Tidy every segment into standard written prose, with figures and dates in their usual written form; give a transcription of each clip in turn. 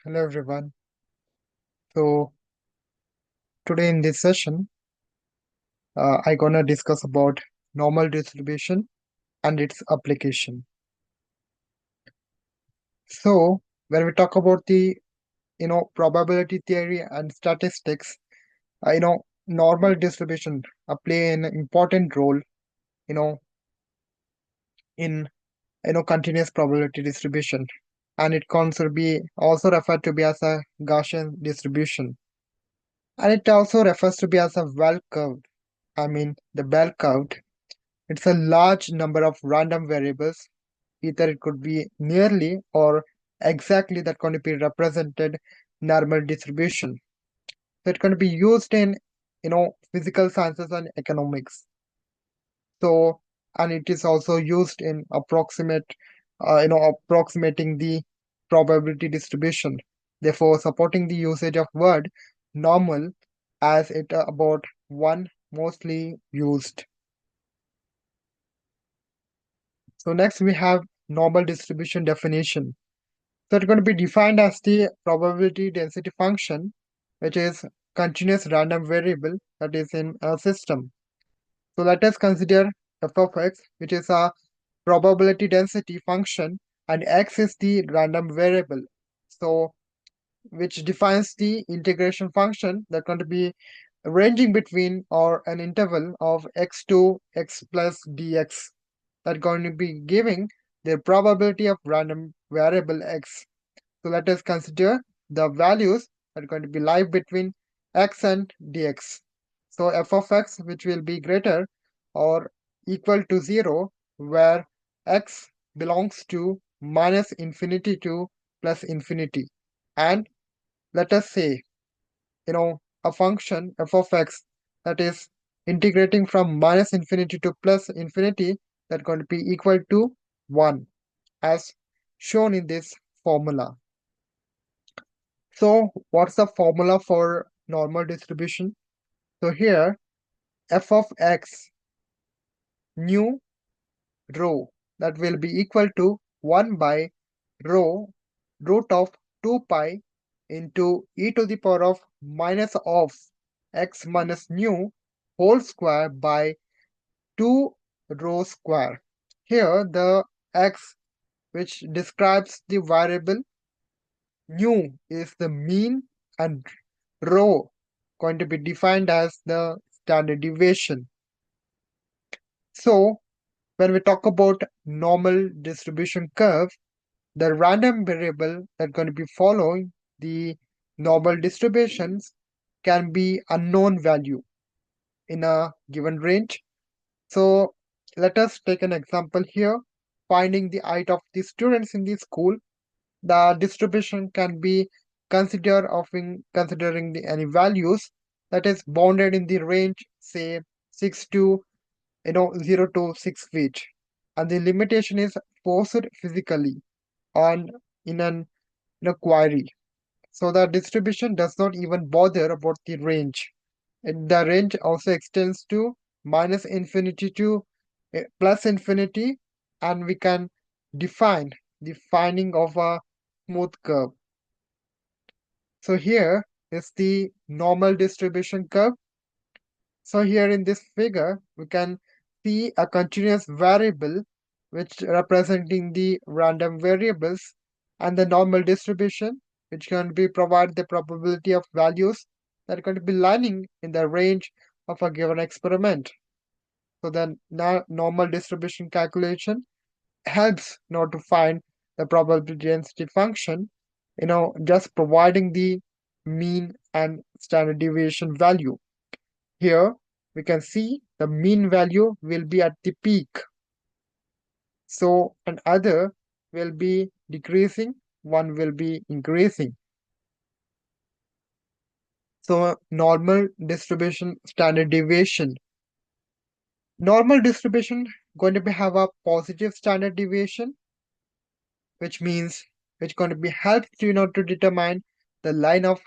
Hello everyone. So today in this session, I gonna discuss about normal distribution and its application. So when we talk about the probability theory and statistics, normal distribution play an important role you know in continuous probability distribution, and it can also referred to be as a Gaussian distribution, and it also refers to be as a bell curve. I mean the bell curve. It's a large number of random variables. Either it could be nearly or exactly that going to be represented normal distribution. So it's going to be used in physical sciences and economics. So and it is also used in approximating the probability distribution. Therefore, supporting the usage of word normal as it about one mostly used. So next we have normal distribution definition. So it's going to be defined as the probability density function, which is continuous random variable that is in a system. So let us consider f of x, which is a probability density function, and x is the random variable. So which defines the integration function that going to be ranging between or an interval of x to x plus dx that going to be giving the probability of random variable x. So let us consider the values that are going to be lie between x and dx. So f of x, which will be greater or equal to 0, where x belongs to minus infinity to plus infinity. And let us say, a function f of x that is integrating from minus infinity to plus infinity that going to be equal to 1 as shown in this formula. So what's the formula for normal distribution? So here f of x new rho that will be equal to 1 by rho root of 2 pi into e to the power of minus of x minus nu whole square by 2 rho square. Here the x, which describes the variable, nu is the mean, and rho going to be defined as the standard deviation. So when we talk about normal distribution curve, the random variable that going to be following the normal distributions can be unknown value in a given range. So let us take an example here. Finding the height of the students in the school, the distribution can be considered of in considering the any values that is bounded in the range, say 6 to 0 to 6 feet, and the limitation is forced physically on in an in a query. So the distribution does not even bother about the range. The range also extends to minus infinity to plus infinity, and we can define the finding of a smooth curve. So here is the normal distribution curve. So here in this figure, we can see a continuous variable which representing the random variables, and the normal distribution which can be provide the probability of values that are going to be lining in the range of a given experiment. So the normal distribution calculation helps to find the probability density function, just providing the mean and standard deviation value. Here we can see the mean value will be at the peak. So and other will be decreasing, one will be increasing. So normal distribution standard deviation. Normal distribution going to be have a positive standard deviation, which means which going to be helps to determine the line of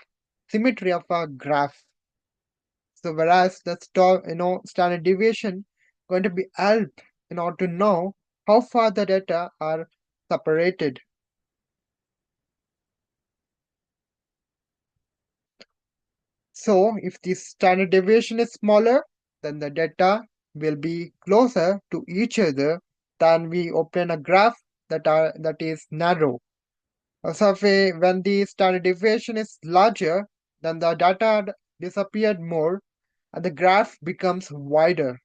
symmetry of a graph. So whereas the standard deviation going to be help in order to know how far the data are separated. So if the standard deviation is smaller, then the data will be closer to each other than we open a graph that is narrow. So when the standard deviation is larger, then the data disappeared more and the graph becomes wider.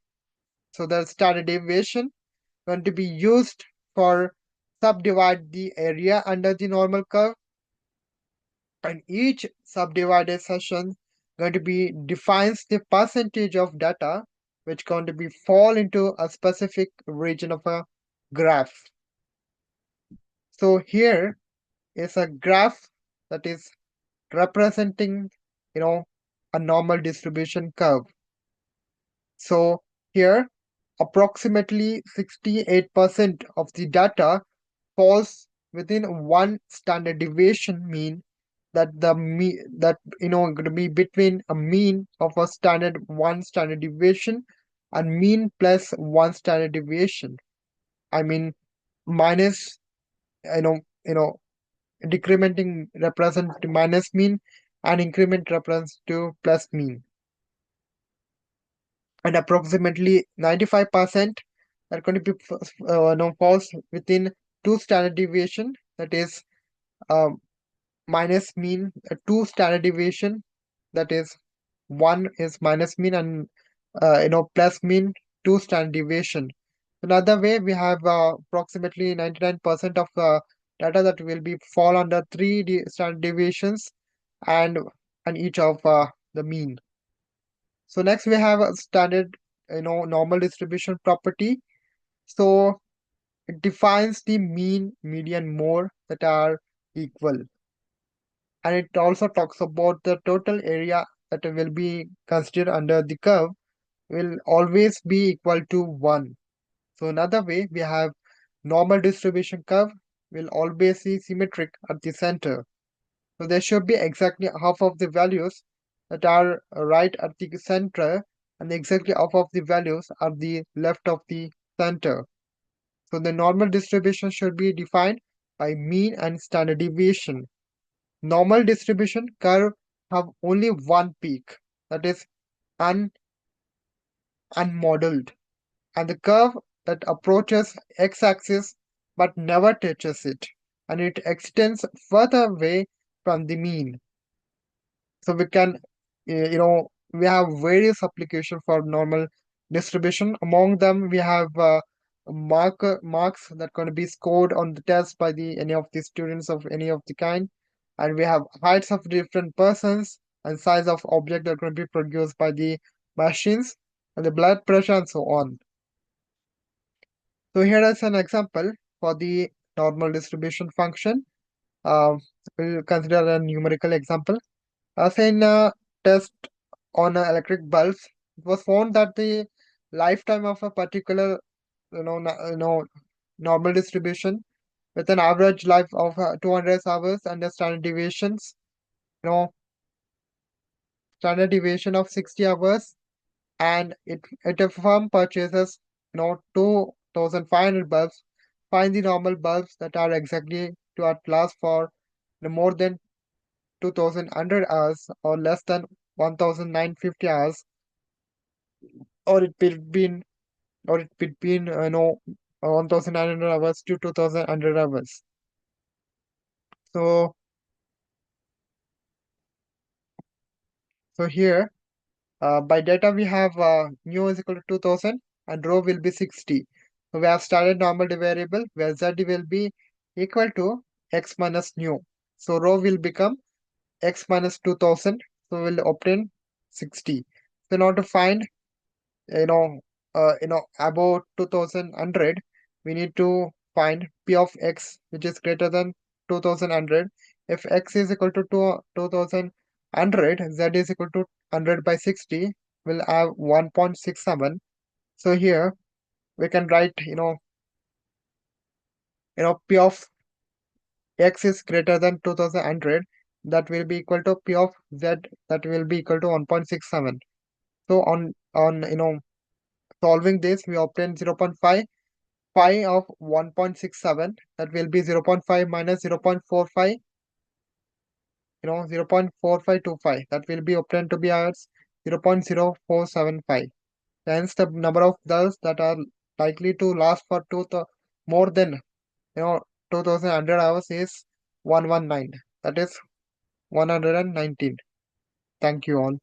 So the standard deviation going to be used for subdivide the area under the normal curve, and each subdivided section going to be defines the percentage of data which going to be fall into a specific region of a graph. So here is a graph that is representing, you know, a normal distribution curve. So here approximately 68% of the data falls within one standard deviation mean, that going to be between a mean of a standard one standard deviation and mean plus one standard deviation. I mean minus, you know you know decrementing represent to minus mean and increment represents to plus mean, and approximately 95% are going to be falls within two standard deviation, that is um, minus mean, two standard deviation, that is one is minus mean and plus mean, two standard deviation. Another way we have approximately 99% of data that will be fall under standard deviations and each of the mean. So next we have a standard, normal distribution property. So it defines the mean, median, mode that are equal, and it also talks about the total area that will be considered under the curve will always be equal to 1. So another way we have normal distribution curve will always be symmetric at the center. So there should be exactly half of the values that are right at the center and exactly half of the values are the left of the center. So the normal distribution should be defined by mean and standard deviation. Normal distribution curve have only one peak, that is un unmodeled, and the curve that approaches x-axis but never touches it, and it extends further away from the mean. So we can, we have various applications for normal distribution. Among them, we have marks that going to be scored on the test by the any of the students of any of the kind, and we have heights of different persons and size of object that are going to be produced by the machines, and the blood pressure and so on. So here is an example for the normal distribution function. Uh, we'll consider a numerical example. As in a test on electric bulbs, it was found that the lifetime of a particular, normal distribution with an average life of 200 hours and a you know, standard deviation of 60 hours, and if a firm purchases, 2,500 bulbs, find the normal bulbs that are exactly to at last for more than 2,100 hours or less than 1,950 hours, or it between or it between 1,900 hours to 2,100 hours. So here by data we have nu is equal to 2,000 and rho will be 60. So we have started normal variable where z will be equal to x minus nu. So rho will become x minus 2,000. So we'll obtain 60. So now to find, you know, about 2,100, we need to find p of x, which is greater than 2,100. If x is equal to 2,100, z is equal to 100 by 60, we'll have 1.67. So here we can write, p of x is greater than 2,100. That will be equal to p of z, that will be equal to 1.67. So on solving this, we obtain 0.5 pi of 1.67, that will be 0.5 minus 0.45, 0.4525. That will be obtained to be as 0.0475. Hence, the number of bells that are likely to last for more than 2100 hours is 119. That is 119. Thank you all.